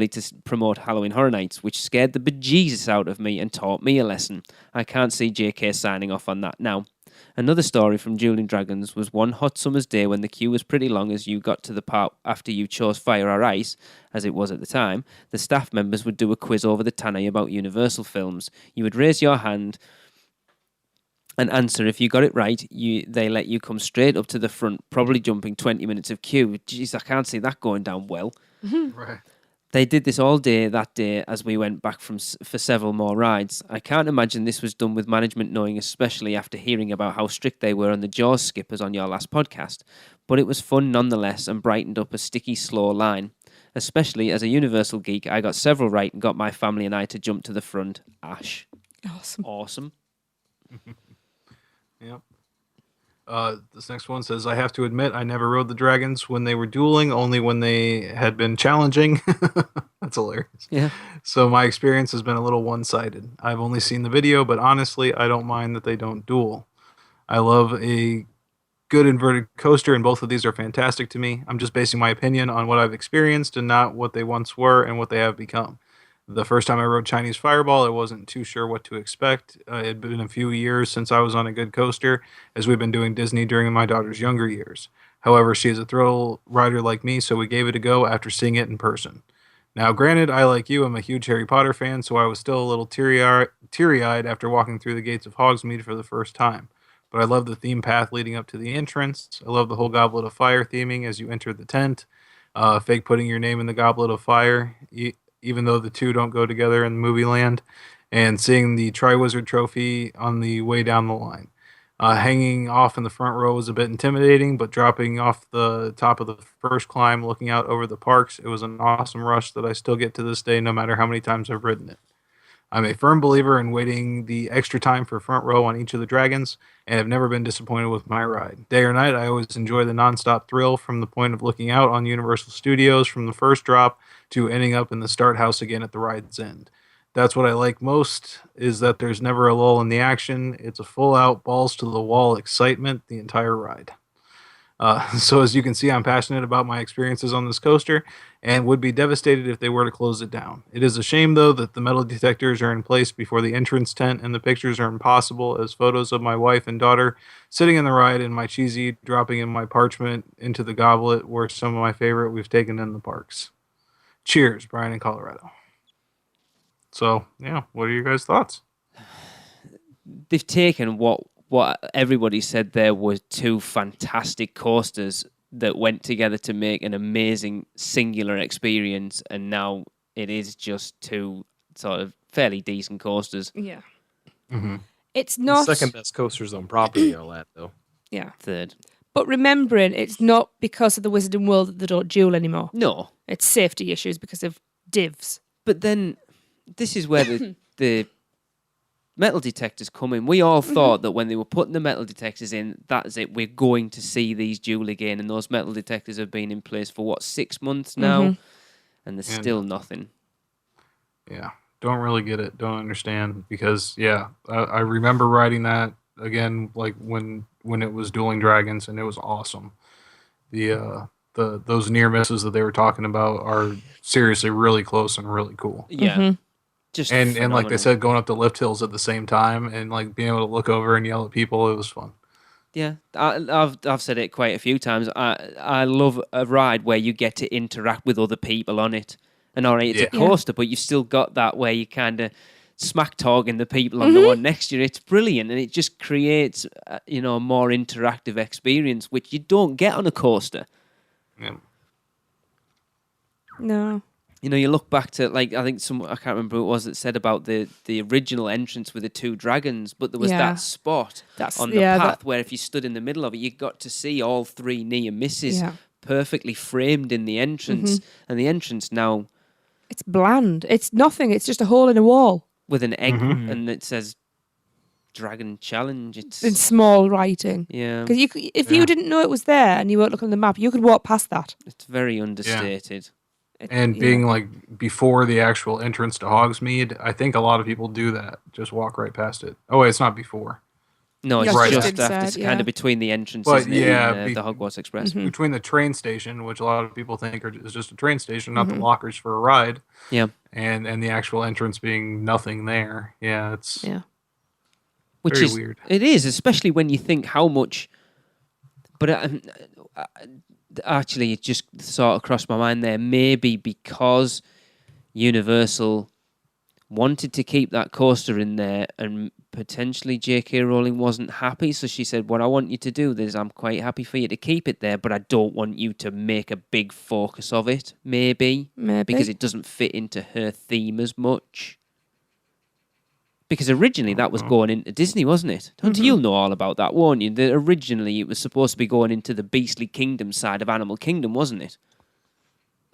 to promote Halloween Horror Nights, which scared the bejesus out of me and taught me a lesson. I can't see JK signing off on that now. Another story from Dueling Dragons was one hot summer's day when the queue was pretty long as you got to the part after you chose fire or ice, as it was at the time. The staff members would do a quiz over the tannoy about Universal films. You would raise your hand and answer. If you got it right, they let you come straight up to the front, probably jumping 20 minutes of queue. Jeez, I can't see that going down well. Right. They did this all day that day as we went back for several more rides. I can't imagine this was done with management knowing, especially after hearing about how strict they were on the Jaws skippers on your last podcast. But it was fun nonetheless and brightened up a sticky, slow line. Especially as a Universal geek, I got several right and got my family and I to jump to the front. Ash. Awesome. Yep. This next one says, I have to admit I never rode the dragons when they were dueling, only when they had been challenging. That's hilarious. Yeah. So my experience has been a little one-sided. I've only seen the video, but honestly, I don't mind that they don't duel. I love a good inverted coaster, and both of these are fantastic to me. I'm just basing my opinion on what I've experienced and not what they once were and what they have become. The first time I rode Chinese Fireball, I wasn't too sure what to expect. It had been a few years since I was on a good coaster, as we've been doing Disney during my daughter's younger years. However, she is a thrill rider like me, so we gave it a go after seeing it in person. Now, granted, I, like you, am a huge Harry Potter fan, so I was still a little teary-eyed after walking through the gates of Hogsmeade for the first time. But I love the theme path leading up to the entrance. I love the whole Goblet of Fire theming as you enter the tent. Fake putting your name in the Goblet of Fire, even though the two don't go together in movie land, and seeing the Triwizard Trophy on the way down the line. Hanging off in the front row was a bit intimidating, but dropping off the top of the first climb, looking out over the parks, it was an awesome rush that I still get to this day, no matter how many times I've ridden it. I'm a firm believer in waiting the extra time for front row on each of the dragons, and have never been disappointed with my ride. Day or night, I always enjoy the nonstop thrill from the point of looking out on Universal Studios from the first drop to ending up in the start house again at the ride's end. That's what I like most, is that there's never a lull in the action. It's a full-out, balls-to-the-wall excitement the entire ride. So as you can see, I'm passionate about my experiences on this coaster and would be devastated if they were to close it down. It is a shame, though, that the metal detectors are in place before the entrance tent and the pictures are impossible, as photos of my wife and daughter sitting in the ride and my cheesy dropping in my parchment into the goblet were some of my favorite we've taken in the parks. Cheers, Brian in Colorado. So, yeah, what are your guys' thoughts? They've taken what everybody said there were two fantastic coasters that went together to make an amazing singular experience, and now it is just two sort of fairly decent coasters. Yeah. Mm-hmm. It's not... The second best coasters on property are that, though. Yeah. Third. But remembering, it's not because of the Wizarding World that they don't duel anymore. No. It's safety issues because of divs. But then, this is where the metal detectors come in. We all thought that when they were putting the metal detectors in, that's it, we're going to see these duel again. And those metal detectors have been in place for, 6 months now? And there's still nothing. Yeah, don't really get it, don't understand. Because, I remember riding that, again, like when it was Dueling Dragons, and it was awesome. Those near misses that they were talking about are seriously really close and really cool. Yeah. Just and like they said, going up the lift hills at the same time and like being able to look over and yell at people, it was fun. Yeah, I've said it quite a few times. I love a ride where you get to interact with other people on it. And all right, it's a coaster, but you've still got that where you kind of smack talking the people on the one next to you. It's brilliant, and it just creates a more interactive experience, which you don't get on a coaster. Yeah. No. You look back to, like, I think I can't remember who it was that said about the original entrance with the two dragons, but there was that spot on the path where if you stood in the middle of it, you got to see all three near misses perfectly framed in the entrance. And the entrance now... It's bland. It's nothing. It's just a hole in a wall. With an egg, and it says Dragon Challenge. It's in small writing. Yeah. Because if you didn't know it was there and you weren't looking at the map, you could walk past that. It's very understated. And being like before the actual entrance to Hogsmeade, I think a lot of people do that. Just walk right past it. Oh, wait, it's not before. No, it's right just inside, after. It's kind of between the entrances But, and the Hogwarts Express. Between the train station, which a lot of people think is just a train station, not the lockers for a ride. Yeah. And the actual entrance being nothing there. Yeah, it's Which very is weird. It is, especially when you think how much. But actually, it just sort of crossed my mind there. Maybe because Universal wanted to keep that coaster in there, and potentially J.K. Rowling wasn't happy, so she said, what I want you to do is I'm quite happy for you to keep it there, but I don't want you to make a big focus of it, maybe. Because it doesn't fit into her theme as much. Because originally that was going into Disney, wasn't it? You'll know all about that, won't you? Originally it was supposed to be going into the Beastly Kingdom side of Animal Kingdom, wasn't it?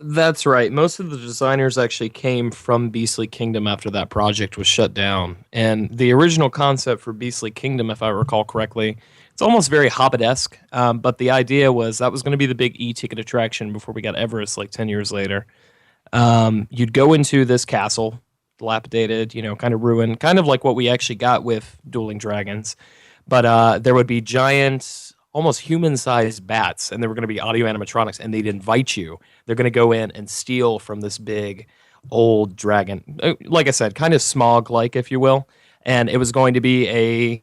That's right. Most of the designers actually came from Beastly Kingdom after that project was shut down. And the original concept for Beastly Kingdom, if I recall correctly, it's almost very Hobbit-esque. But the idea was that was going to be the big e-ticket attraction before we got Everest like 10 years later. You'd go into this castle, dilapidated, kind of ruined, kind of like what we actually got with Dueling Dragons. But there would be giant, almost human-sized bats, and they were going to be audio animatronics, and they'd invite you. They're going to go in and steal from this big, old dragon. Like I said, kind of Smog-like, if you will. And it was going to be a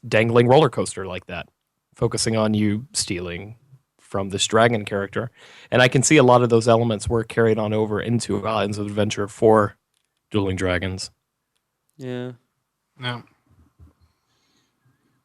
dangling roller coaster like that, focusing on you stealing from this dragon character. And I can see a lot of those elements were carried on over into Islands of Adventure for Dueling Dragons. Yeah. No.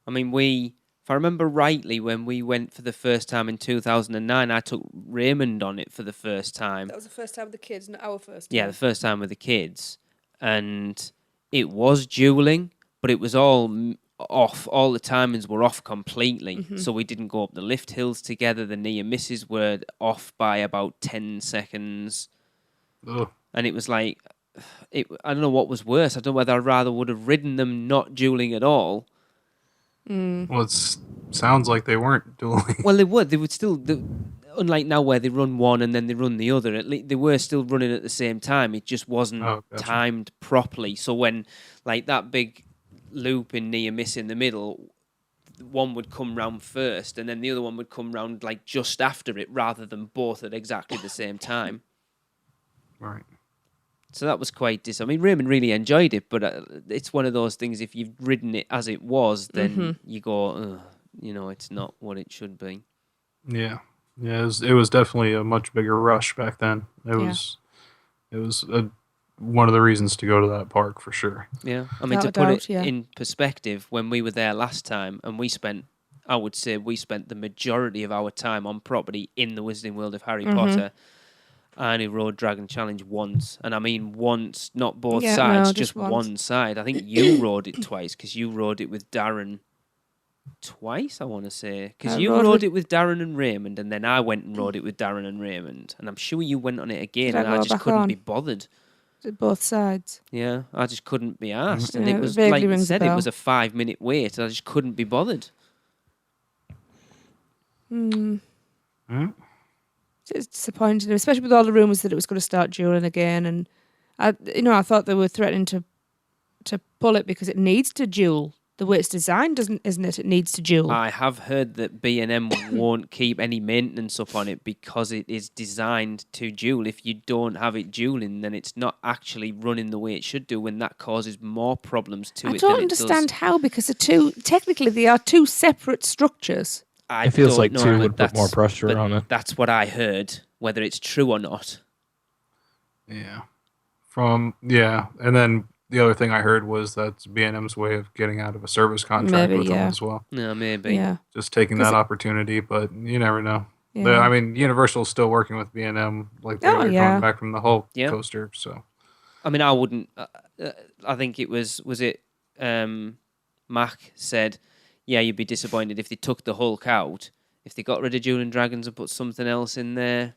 I mean, if I remember rightly, when we went for the first time in 2009, I took Raymond on it for the first time. That was the first time with the kids, not our first time. Yeah, the first time with the kids. And it was dueling, but it was all off. All the timings were off completely. So we didn't go up the lift hills together. The near misses were off by about 10 seconds. Ugh. And it was like, I don't know what was worse. I don't know whether I'd rather would have ridden them not dueling at all. Well, it sounds like they weren't dueling. Well, they would. They would still. Unlike now, where they run one and then they run the other, at least they were still running at the same time. It just wasn't timed properly. So when like that big loop in near miss in the middle, one would come round first, and then the other one would come round like just after it, rather than both at exactly the same time. Right. So that was quite I mean, Raymond really enjoyed it, but it's one of those things. If you've ridden it as it was, then you go, it's not what it should be. Yeah. Yeah, it was definitely a much bigger rush back then. It was one of the reasons to go to that park for sure. Yeah, I mean, to put it in perspective, when we were there last time, and I would say we spent the majority of our time on property in the Wizarding World of Harry Potter. I only rode Dragon Challenge once, and I mean once, not both sides, just one side. I think you rode it twice, because you rode it with Darren twice, I want to say, because you rode it with Darren and Raymond, and then I went and rode it with Darren and Raymond, and I'm sure you went on it again, and I just couldn't be bothered. Both sides. Yeah, I just couldn't be asked, and it was like you said, it was a 5-minute wait, and I just couldn't be bothered. It's disappointing, especially with all the rumours that it was going to start dueling again, and I thought they were threatening to pull it because it needs to duel. The way it's designed, isn't it? It needs to duel. I have heard that B&M won't keep any maintenance up on it because it is designed to duel. If you don't have it dueling, then it's not actually running the way it should do, and that causes more problems to it. I don't understand how, because technically they are two separate structures. It feels like two would put more pressure on it. That's what I heard, whether it's true or not. Yeah. And then the other thing I heard was that's B&M's way of getting out of a service contract with them as well. No, maybe. Yeah. Just taking that opportunity, but you never know. Yeah. I mean, Universal's still working with B&M, like they were going back from the Hulk coaster. So, I mean, I wouldn't. I think it was it. Mac said, "Yeah, you'd be disappointed if they took the Hulk out. If they got rid of Dueling Dragons and put something else in there,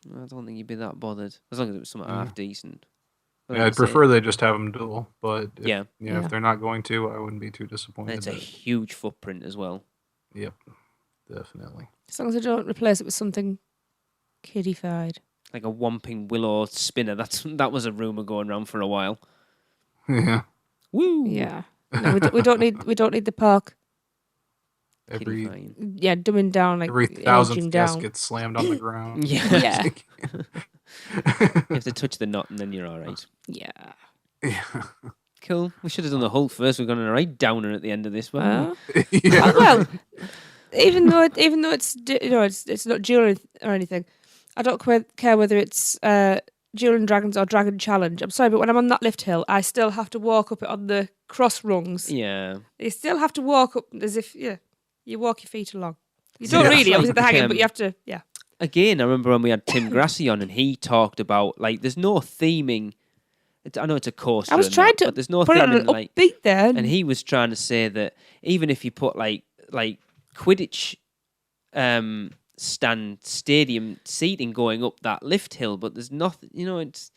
I don't think you'd be that bothered. As long as it was something half decent." Yeah, I'd prefer they just have them duel, but if they're not going to, I wouldn't be too disappointed. And it's a huge footprint as well. Yep, definitely. As long as they don't replace it with something kiddified. Like a Whomping Willow spinner. That was a rumour going around for a while. Yeah. Woo! Yeah. No, we don't need the park. Dumbing down, like every 1,000th guest gets slammed on the ground. Yeah. You have to touch the knot and then you're all right. Yeah. Cool. We should have done the Hulk first. We've got a right downer at the end of this one. Well, even though it's it's not dueling or anything, I don't care whether it's Dueling Dragons or Dragon Challenge. I'm sorry, but when I'm on that lift hill, I still have to walk up it on the cross rungs. Yeah. You still have to walk up as if you walk your feet along. You don't really, obviously, the hanging, but you have to, Again, I remember when we had Tim Grassi on and he talked about, like, there's no theming. I know it's a coaster. I was trying to but there's no put it on theming, an upbeat there. And he was trying to say that even if you put, like Quidditch stand stadium seating going up that lift hill, but there's nothing, it's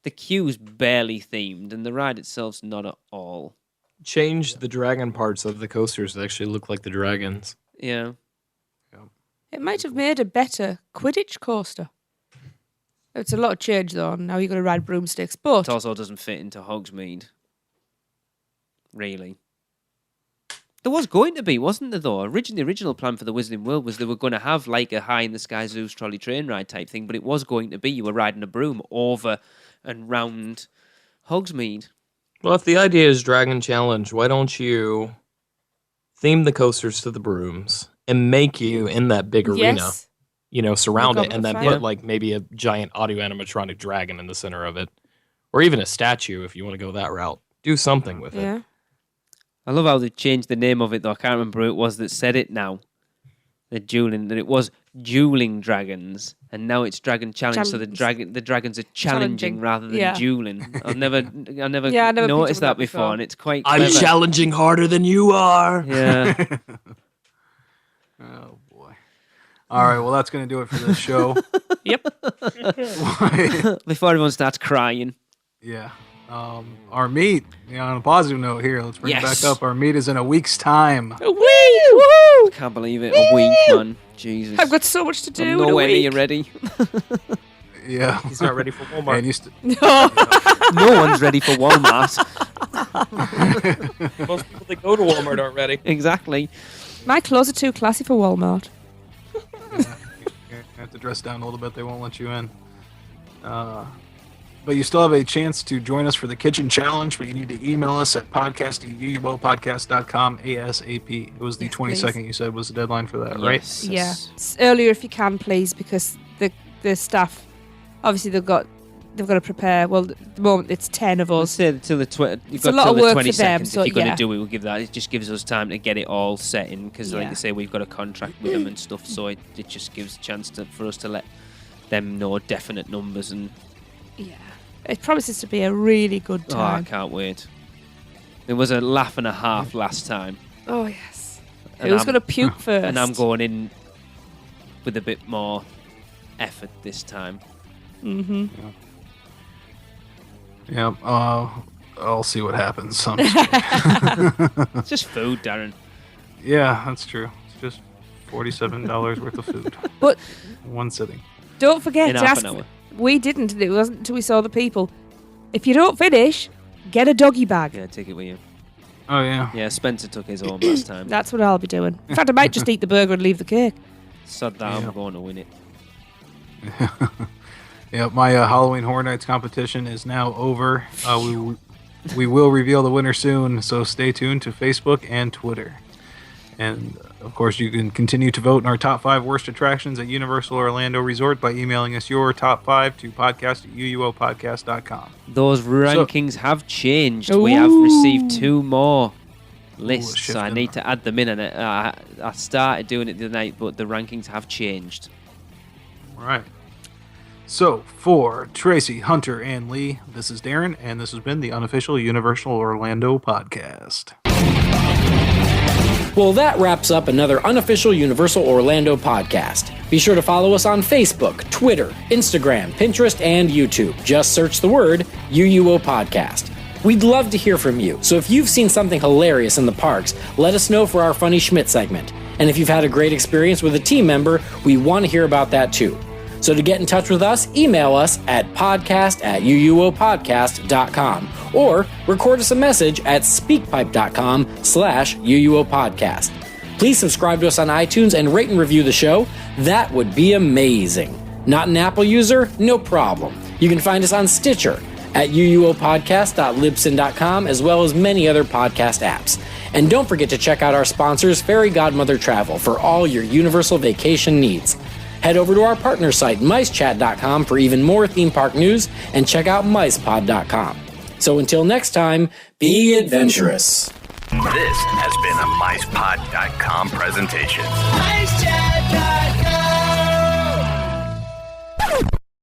the queue's barely themed and the ride itself's not at all. Change the dragon parts of the coasters that actually look like the dragons. Yeah. It might have made a better Quidditch coaster. It's a lot of change, though, on how you're going to ride broomsticks, but... It also doesn't fit into Hogsmeade. Really. There was going to be, wasn't there, though? The original plan for the Wizarding World was they were going to have, like, a high-in-the-sky Zeus trolley train ride type thing, but it was going to be you were riding a broom over and round Hogsmeade. Well, if the idea is Dragon Challenge, why don't you theme the coasters to the brooms and make you in that big arena, surround it, and then put like maybe a giant audio animatronic dragon in the center of it, or even a statue if you want to go that route. Do something with it. I love how they changed the name of it, though. I can't remember who it was that said it now. That it was Dueling Dragons, and now it's Dragon Challenge. So the dragons are challenging rather than dueling. I never noticed that before, and it's quite clever. I'm challenging harder than you are. Yeah. Oh boy. All right, well that's going to do it for this show. Yep. Before everyone starts crying. Yeah. Our meet, on a positive note here, let's bring it back up. Our meet is in a week's time. A week! Woo! Can't believe it. A week, man. Jesus. I've got so much to do. I'm nowhere near ready. Yeah. He's not ready for Walmart. No one's ready for Walmart. Most people that go to Walmart aren't ready. Exactly. My clothes are too classy for Walmart. You have to dress down a little bit. They won't let you in. But you still have a chance to join us for the kitchen challenge, but you need to email us at podcast@uuopodcast.com ASAP. It was the 22nd you said was the deadline for that, right? Yeah. Earlier if you can, please, because the staff, obviously they've got to prepare. Well, at the moment it's 10 of us. Say till the it's a lot of work for them. So if you're going to do it, we'll give that. It just gives us time to get it all set in, because like I say, we've got a contract with them and stuff, so it just gives a chance for us to let them know definite numbers. And it promises to be a really good time. Oh, I can't wait. It was a laugh and a half last time. Oh, yes. Who's going to puke first? And I'm going in with a bit more effort this time. Mm-hmm. Yeah. I'll see what happens. It's just food, Darren. Yeah, that's true. It's just $47 worth of food. But one sitting. Don't forget in to half ask. an hour. We didn't. It wasn't until we saw the people. If you don't finish, get a doggy bag. Yeah, take it with you. Oh, yeah. Yeah, Spencer took his home last time. That's what I'll be doing. In fact, I might just eat the burger and leave the cake. Sod that, I'm going to win it. Yeah, my Halloween Horror Nights competition is now over. We will reveal the winner soon, so stay tuned to Facebook and Twitter. And, of course, you can continue to vote in our top 5 worst attractions at Universal Orlando Resort by emailing us your top 5 to podcast@uuopodcast.com. Those rankings have changed. We have received 2 more lists, so I need to add them in. And I started doing it the other night, but the rankings have changed. All right. So, for Tracy, Hunter, and Lee, this is Darren, and this has been the unofficial Universal Orlando podcast. Well, that wraps up another unofficial Universal Orlando podcast. Be sure to follow us on Facebook, Twitter, Instagram, Pinterest, and YouTube. Just search the word UUO Podcast. We'd love to hear from you, so if you've seen something hilarious in the parks, let us know for our Funny Schmidt segment. And if you've had a great experience with a team member, we want to hear about that too. So to get in touch with us, email us at podcast@uuopodcast.com or record us a message at speakpipe.com/uuopodcast. Please subscribe to us on iTunes and rate and review the show. That would be amazing. Not an Apple user? No problem. You can find us on Stitcher, at uuopodcast.libsyn.com, as well as many other podcast apps. And don't forget to check out our sponsors, Fairy Godmother Travel, for all your Universal vacation needs. Head over to our partner site, micechat.com, for even more theme park news, and check out micepod.com. So until next time, be adventurous. This has been a micepod.com presentation. MiceChat.com.